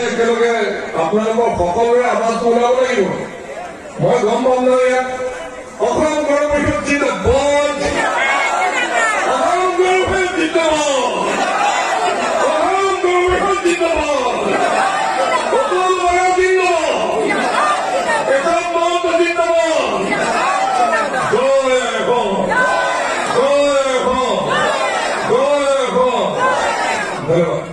একেলগে আপোনালোকৰ সকলোৰে আৱাজটো ওলাব লাগিব। মই গম পাম নহয় ইয়াত অসম গণ পৰিষদ জিন্দাবাদ, অসম গণ পৰিষদ জিন্দাবাদ, অসম গণ পৰিষদ জিন্দাবাদ, অতুল বৰা জিন্দাবাদ, এখন মহন্ত জিন্দাবাদ। জয় ho, জয় ho, জয় ho। ধন্যবাদ।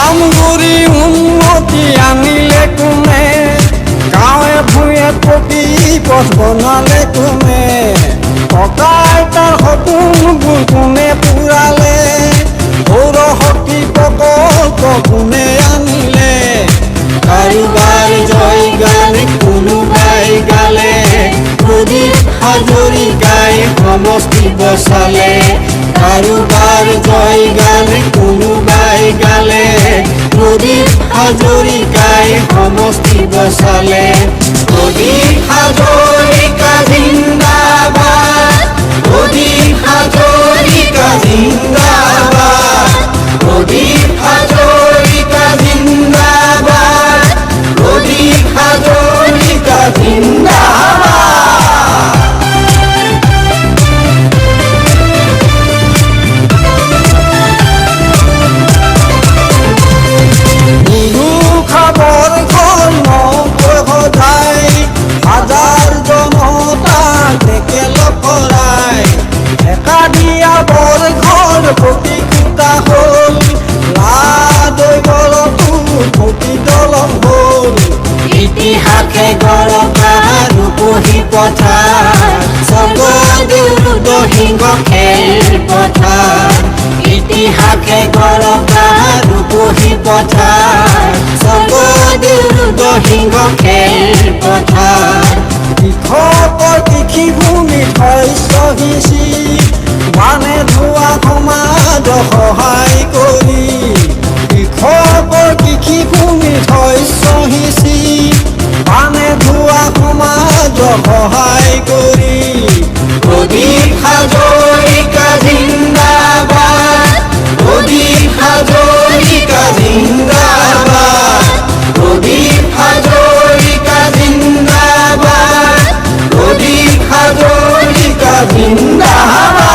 আমগুৰি উন্নতি আনিলে কোনে, গাঁৱে ভূঞে প্ৰতি পথ বনালে কোনে, ককা আইতাৰ সপোনবোৰ কোনে পূৰালে, সৌৰ শক্তি প্ৰকল্প কোনে আনিলে, কাৰোবাৰ জয় গান কোনোবাই গালে, প্ৰদীপ হাজৰিকাই সমষ্টি বচালে, কাৰোবাৰ জয় গান কোনোবাই গালে, প্ৰদীপ হাজৰিকাই সমষ্টি বচালে, প্ৰদীপ হাজৰিকা জিন্দাবাদ, প্ৰদীপ হাজৰিকা জিন্দাবাদ, প্ৰদীপ হাজৰিকা জিন্দাবাদ, প্ৰদীপ হাজৰিকা জিন্দাবাদ। হাজাৰ জনতা থেকে লকৰাই একাদিয়া বৰ ঘৰ প্ৰতিকূতা হ'ল, লাদৈ গড়তো প্ৰতি দলং হ'ল, ইতিহাসে গড়কা ৰূপহী পথাৰ, স্বৰ্গদেউৰ দহিংগ খেল পথাৰ, ইতিহাসে গড়কা ৰূপহী পথাৰ, স্বৰ্গদেউৰ দহিংগ খেল পথাৰ, কৃষকৰ কৃষিভূমি শস্য সিঁচি মানে ধোৱা সমাজ সহায় কৰি, কৃষকৰ কৃষিভূমি শস্য সিঁচি মানে ধোৱা সমাজ সহায় কৰি, প্ৰদীপ হাজৰিকা জিন্দাবাদ, প্ৰদীপ হাজৰিকা জিন্দাবাদ, প্ৰদীপ হাজৰিকা জিন্দাবাদ, প্ৰদীপ হাজৰিকা জিন্দাবাদ।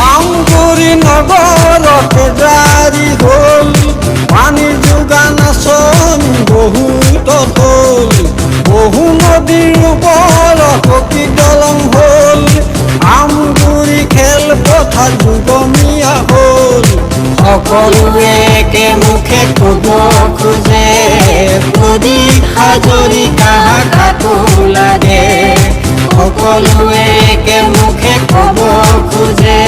আমগুৰি নগৰতে জাৰি হ'ল, পানীৰ যোগান আঁচনি বহুত হ'ল, বহু নদীৰ ওপৰত পকী দলং হ'ল, আমগুৰি খেলপথাৰ যুগমীয়া হ'ল, সকলোৱে একে মুখে ক'ব খোজে, প্ৰদীপ হাজৰিকা গাটো লাগে, সকলোৱে একে মুখে ক'ব খোজে,